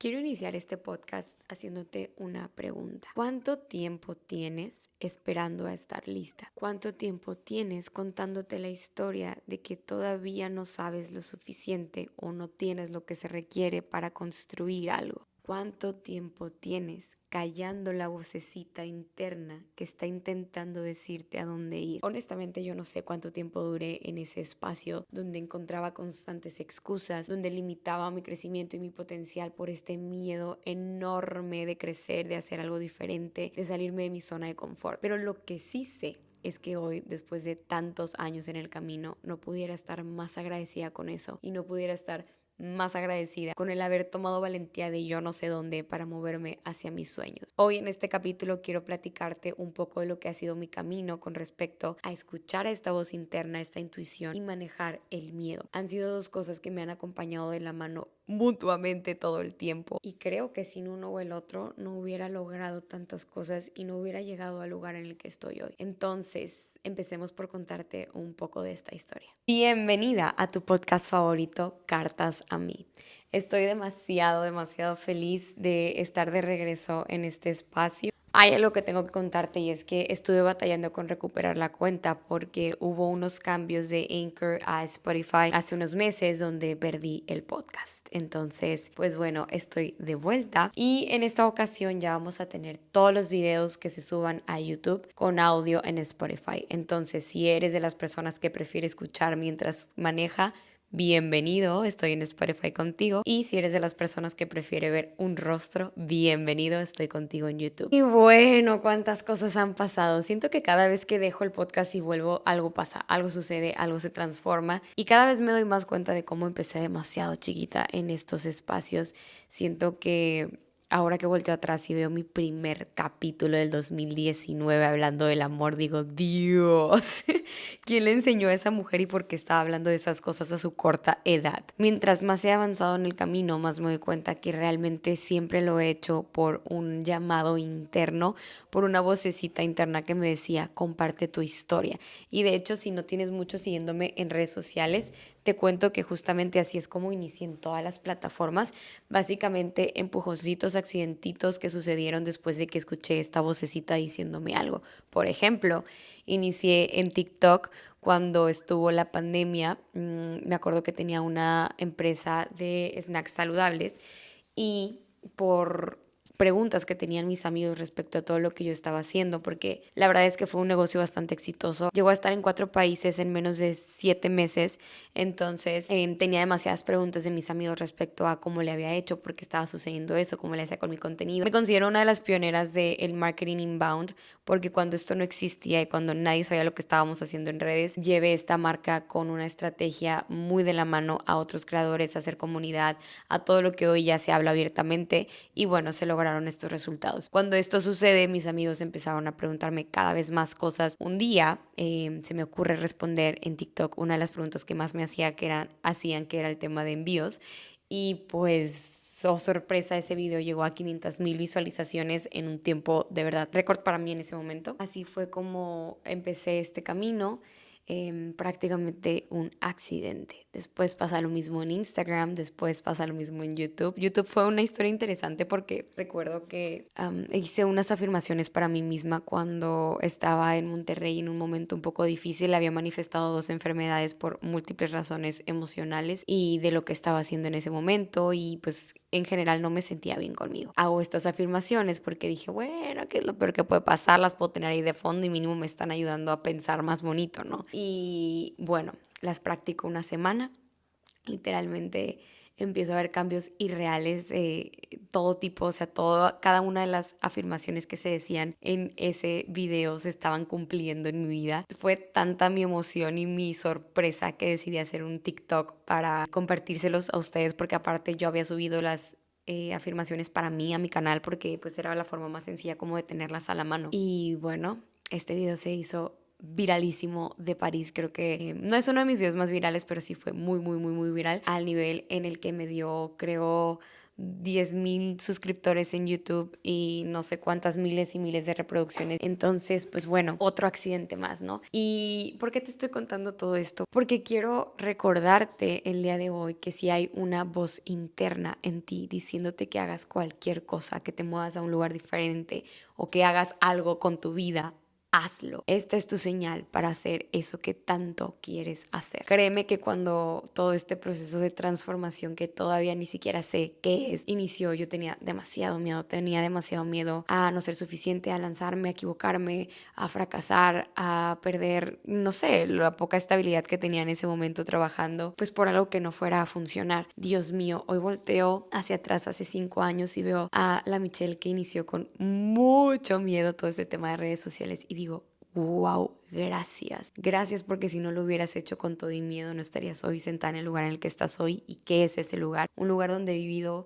Quiero iniciar este podcast haciéndote una pregunta. ¿Cuánto tiempo tienes esperando a estar lista? ¿Cuánto tiempo tienes contándote la historia de que todavía no sabes lo suficiente o no tienes lo que se requiere para construir algo? ¿Cuánto tiempo tienes callando la vocecita interna que está intentando decirte a dónde ir? Honestamente, yo no sé cuánto tiempo duré en ese espacio donde encontraba constantes excusas, donde limitaba mi crecimiento y mi potencial por este miedo enorme de crecer, de hacer algo diferente, de salirme de mi zona de confort. Pero lo que sí sé es que hoy, después de tantos años en el camino, no pudiera estar más agradecida con eso y no pudiera estar más agradecida con el haber tomado valentía de yo no sé dónde para moverme hacia mis sueños. Hoy en este capítulo quiero platicarte un poco de lo que ha sido mi camino con respecto a escuchar a esta voz interna, esta intuición y manejar el miedo. Han sido dos cosas que me han acompañado de la mano mutuamente todo el tiempo y creo que sin uno o el otro no hubiera logrado tantas cosas y no hubiera llegado al lugar en el que estoy hoy. Entonces, empecemos por contarte un poco de esta historia. Bienvenida a tu podcast favorito, Cartas a mí. Estoy demasiado feliz de estar de regreso en este espacio. Hay algo que tengo que contarte y es que estuve batallando con recuperar la cuenta porque hubo unos cambios de Anchor a Spotify hace unos meses donde perdí el podcast. Entonces, pues bueno, estoy de vuelta y en esta ocasión ya vamos a tener todos los videos que se suban a YouTube con audio en Spotify. Entonces, si eres de las personas que prefiere escuchar mientras maneja, bienvenido, estoy en Spotify contigo. Y si eres de las personas que prefiere ver un rostro, bienvenido, estoy contigo en YouTube. Y bueno, cuántas cosas han pasado. Siento que cada vez que dejo el podcast y vuelvo, algo pasa, algo sucede, algo se transforma. Y cada vez me doy más cuenta de cómo empecé demasiado chiquita en estos espacios. Siento que ahora que volteo atrás y veo mi primer capítulo del 2019 hablando del amor, digo, Dios, ¿quién le enseñó a esa mujer y por qué estaba hablando de esas cosas a su corta edad? Mientras más he avanzado en el camino, más me doy cuenta que realmente siempre lo he hecho por un llamado interno, por una vocecita interna que me decía, comparte tu historia. Y de hecho, si no tienes mucho siguiéndome en redes sociales, te cuento que justamente así es como inicié en todas las plataformas, básicamente empujoncitos, accidentitos que sucedieron después de que escuché esta vocecita diciéndome algo. Por ejemplo, inicié en TikTok cuando estuvo la pandemia. Me acuerdo que tenía una empresa de snacks saludables y por preguntas que tenían mis amigos respecto a todo lo que yo estaba haciendo, porque la verdad es que fue un negocio bastante exitoso. Llegó a estar en 4 países en menos de 7 meses, entonces tenía demasiadas preguntas de mis amigos respecto a cómo le había hecho, por qué estaba sucediendo eso, cómo le hacía con mi contenido. Me considero una de las pioneras del marketing inbound, porque cuando esto no existía y cuando nadie sabía lo que estábamos haciendo en redes, llevé esta marca con una estrategia muy de la mano a otros creadores, a hacer comunidad, a todo lo que hoy ya se habla abiertamente y bueno, se lograron estos resultados. Cuando esto sucede, mis amigos empezaron a preguntarme cada vez más cosas. Un día se me ocurre responder en TikTok una de las preguntas que más me hacían, que era el tema de envíos y pues oh, sorpresa, ese video llegó a 500,000 visualizaciones en un tiempo de verdad récord para mí en ese momento. Así fue como empecé este camino. Prácticamente un accidente. Después pasa lo mismo en Instagram, después pasa lo mismo en YouTube. YouTube fue una historia interesante porque recuerdo que hice unas afirmaciones para mí misma cuando estaba en Monterrey en un momento un poco difícil. Había manifestado 2 enfermedades por múltiples razones emocionales y de lo que estaba haciendo en ese momento y pues en general no me sentía bien conmigo. Hago estas afirmaciones porque dije, bueno, ¿qué es lo peor que puede pasar? Las puedo tener ahí de fondo y mínimo me están ayudando a pensar más bonito, ¿no? Y bueno, las practico una semana, literalmente empiezo a ver cambios irreales de todo tipo, o sea, cada una de las afirmaciones que se decían en ese video se estaban cumpliendo en mi vida. Fue tanta mi emoción y mi sorpresa que decidí hacer un TikTok para compartírselos a ustedes, porque aparte yo había subido las afirmaciones para mí a mi canal porque pues era la forma más sencilla como de tenerlas a la mano. Y bueno, este video se hizo viralísimo de París. Creo que no es uno de mis videos más virales, pero sí fue muy viral al nivel en el que me dio, creo, 10,000 suscriptores en YouTube y no sé cuántas miles y miles de reproducciones. Entonces, pues bueno, otro accidente más, ¿no? ¿Y por qué te estoy contando todo esto? Porque quiero recordarte el día de hoy que si hay una voz interna en ti diciéndote que hagas cualquier cosa, que te muevas a un lugar diferente o que hagas algo con tu vida, hazlo. Esta es tu señal para hacer eso que tanto quieres hacer. Créeme que cuando todo este proceso de transformación que todavía ni siquiera sé qué es, inició, yo tenía demasiado miedo a no ser suficiente, a lanzarme, a equivocarme, a fracasar, a perder, no sé, la poca estabilidad que tenía en ese momento trabajando, pues por algo que no fuera a funcionar. Dios mío, hoy volteo hacia atrás hace 5 años y veo a la Michelle que inició con mucho miedo todo este tema de redes sociales y digo, wow, gracias. Gracias porque si no lo hubieras hecho con todo y miedo no estarías hoy sentada en el lugar en el que estás hoy. ¿Y qué es ese lugar? Un lugar donde he vivido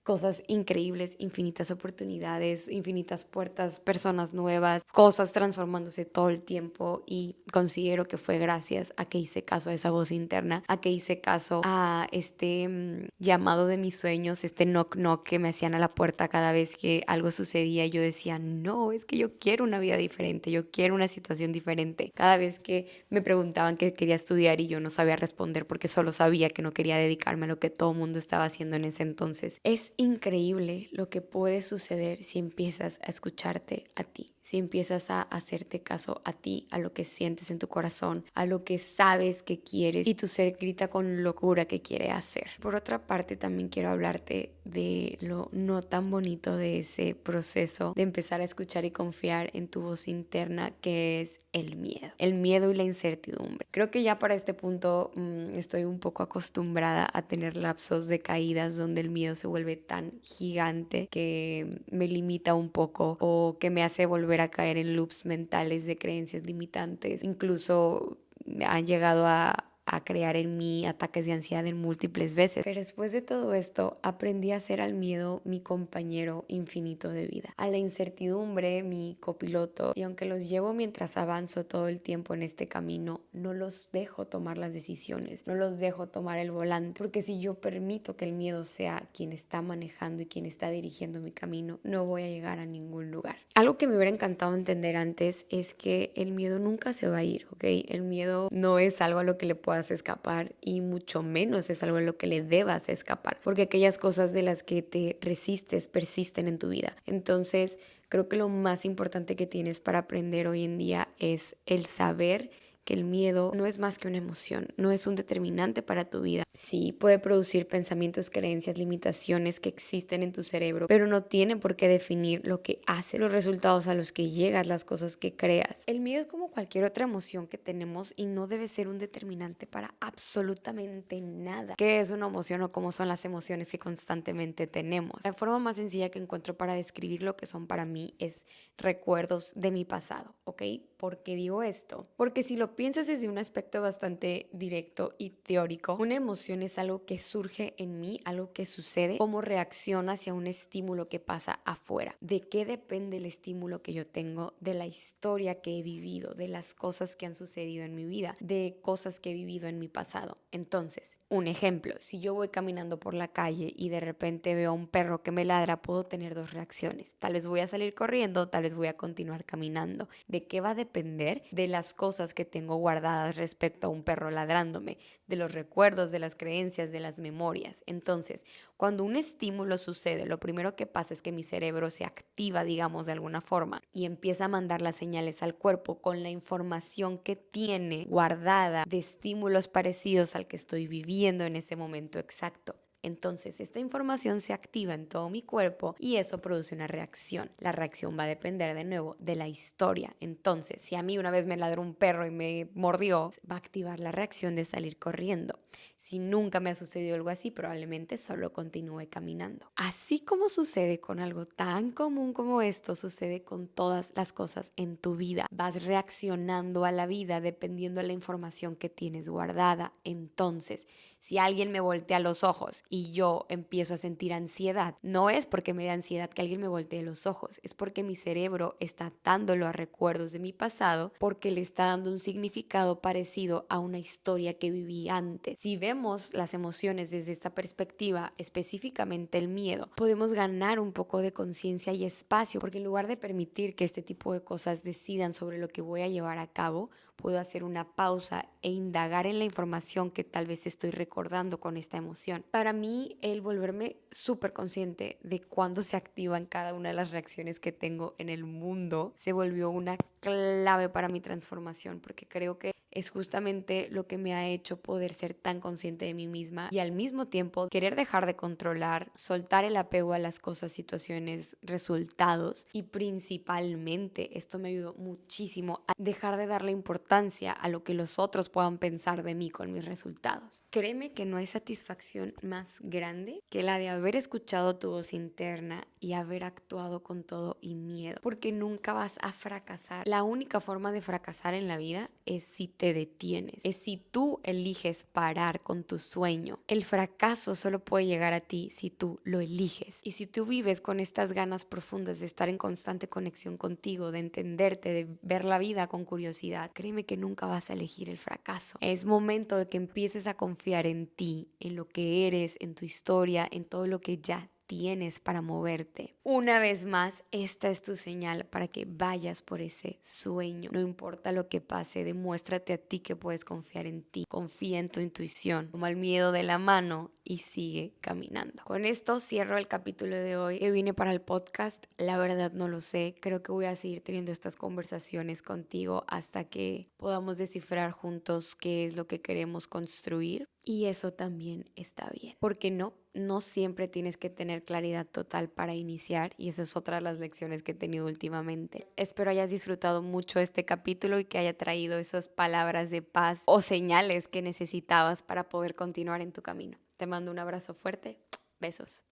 cosas increíbles, infinitas oportunidades, infinitas puertas, personas nuevas, cosas transformándose todo el tiempo y considero que fue gracias a que hice caso a esa voz interna, a que hice caso a este llamado de mis sueños, este knock knock que me hacían a la puerta cada vez que algo sucedía y yo decía, no, es que yo quiero una vida diferente, yo quiero una situación diferente. Cada vez que me preguntaban qué quería estudiar y yo no sabía responder porque solo sabía que no quería dedicarme a lo que todo el mundo estaba haciendo en ese entonces. Es increíble lo que puede suceder si empiezas a escucharte a ti, si empiezas a hacerte caso a ti, a lo que sientes en tu corazón, a lo que sabes que quieres y tu ser grita con locura que quiere hacer. Por otra parte, también quiero hablarte de lo no tan bonito de ese proceso de empezar a escuchar y confiar en tu voz interna, que es el miedo y la incertidumbre. Creo que ya para este punto estoy un poco acostumbrada a tener lapsos de caídas donde el miedo se vuelve tan gigante que me limita un poco o que me hace volver a caer en loops mentales de creencias limitantes. Incluso han llegado a crear en mí ataques de ansiedad en múltiples veces. Pero después de todo esto, aprendí a hacer al miedo mi compañero infinito de vida, a la incertidumbre mi copiloto, y aunque los llevo mientras avanzo todo el tiempo en este camino, no los dejo tomar las decisiones, no los dejo tomar el volante, porque si yo permito que el miedo sea quien está manejando y quien está dirigiendo mi camino, no voy a llegar a ningún lugar. Algo que me hubiera encantado entender antes es que el miedo nunca se va a ir, ¿ok? El miedo no es algo a lo que le puedas escapar y mucho menos es algo a lo que le debas escapar, porque aquellas cosas de las que te resistes persisten en tu vida. Entonces, creo que lo más importante que tienes para aprender hoy en día es el saber que el miedo no es más que una emoción, no es un determinante para tu vida. Sí, puede producir pensamientos, creencias, limitaciones que existen en tu cerebro, pero no tiene por qué definir lo que hace, los resultados a los que llegas, las cosas que creas. El miedo es como cualquier otra emoción que tenemos y no debe ser un determinante para absolutamente nada. ¿Qué es una emoción o cómo son las emociones que constantemente tenemos? La forma más sencilla que encuentro para describir lo que son para mí es recuerdos de mi pasado, ¿ok? ¿Por qué digo esto? Porque si lo piensas desde un aspecto bastante directo y teórico, una emoción es algo que surge en mí, algo que sucede, cómo reacciona hacia un estímulo que pasa afuera. ¿De qué depende el estímulo que yo tengo? De la historia que he vivido, de las cosas que han sucedido en mi vida, de cosas que he vivido en mi pasado. Entonces, un ejemplo, si yo voy caminando por la calle y de repente veo a un perro que me ladra, puedo tener dos reacciones. Tal vez voy a salir corriendo, tal vez voy a continuar caminando. ¿De qué va a depender? De las cosas que tengo guardadas respecto a un perro ladrándome, de los recuerdos, de las creencias, de las memorias. Entonces, cuando un estímulo sucede, lo primero que pasa es que mi cerebro se activa, digamos, de alguna forma y empieza a mandar las señales al cuerpo con la información que tiene guardada de estímulos parecidos al que estoy viviendo en ese momento exacto. Entonces, esta información se activa en todo mi cuerpo y eso produce una reacción. La reacción va a depender de nuevo de la historia. Entonces, si a mí una vez me ladró un perro y me mordió, va a activar la reacción de salir corriendo. Si nunca me ha sucedido algo así, probablemente solo continúe caminando. Así como sucede con algo tan común como esto, sucede con todas las cosas en tu vida. Vas reaccionando a la vida dependiendo de la información que tienes guardada. Entonces, Si alguien me voltea los ojos y yo empiezo a sentir ansiedad, no es porque me dé ansiedad que alguien me voltee los ojos, es porque mi cerebro está atándolo a recuerdos de mi pasado, porque le está dando un significado parecido a una historia que viví antes. Si vemos las emociones desde esta perspectiva, específicamente el miedo, podemos ganar un poco de conciencia y espacio, porque en lugar de permitir que este tipo de cosas decidan sobre lo que voy a llevar a cabo, puedo hacer una pausa e indagar en la información que tal vez estoy recordando con esta emoción. Para mí, el volverme súper consciente de cuándo se activan cada una de las reacciones que tengo en el mundo se volvió una clave para mi transformación, porque creo que es justamente lo que me ha hecho poder ser tan consciente de mí misma y al mismo tiempo querer dejar de controlar, soltar el apego a las cosas, situaciones, resultados, y principalmente esto me ayudó muchísimo a dejar de darle importancia a lo que los otros puedan pensar de mí con mis resultados. Créeme que no hay satisfacción más grande que la de haber escuchado tu voz interna y haber actuado con todo y miedo, porque nunca vas a fracasar. La única forma de fracasar en la vida es si te detienes, es si tú eliges parar con tu sueño. El fracaso solo puede llegar a ti si tú lo eliges. Y si tú vives con estas ganas profundas de estar en constante conexión contigo, de entenderte, de ver la vida con curiosidad, créeme que nunca vas a elegir el fracaso. Es momento de que empieces a confiar en ti, en lo que eres, en tu historia, en todo lo que ya tienes para moverte. Una vez más, esta es tu señal para que vayas por ese sueño. No importa lo que pase, demuéstrate a ti que puedes confiar en ti. Confía en tu intuición. Toma el miedo de la mano y sigue caminando. Con esto cierro el capítulo de hoy. ¿Qué vine para el podcast? La verdad no lo sé. Creo que voy a seguir teniendo estas conversaciones contigo hasta que podamos descifrar juntos qué es lo que queremos construir. Y eso también está bien. Porque no siempre tienes que tener claridad total para iniciar, y eso es otra de las lecciones que he tenido últimamente. Espero hayas disfrutado mucho este capítulo y que haya traído esas palabras de paz o señales que necesitabas para poder continuar en tu camino. Te mando un abrazo fuerte. Besos.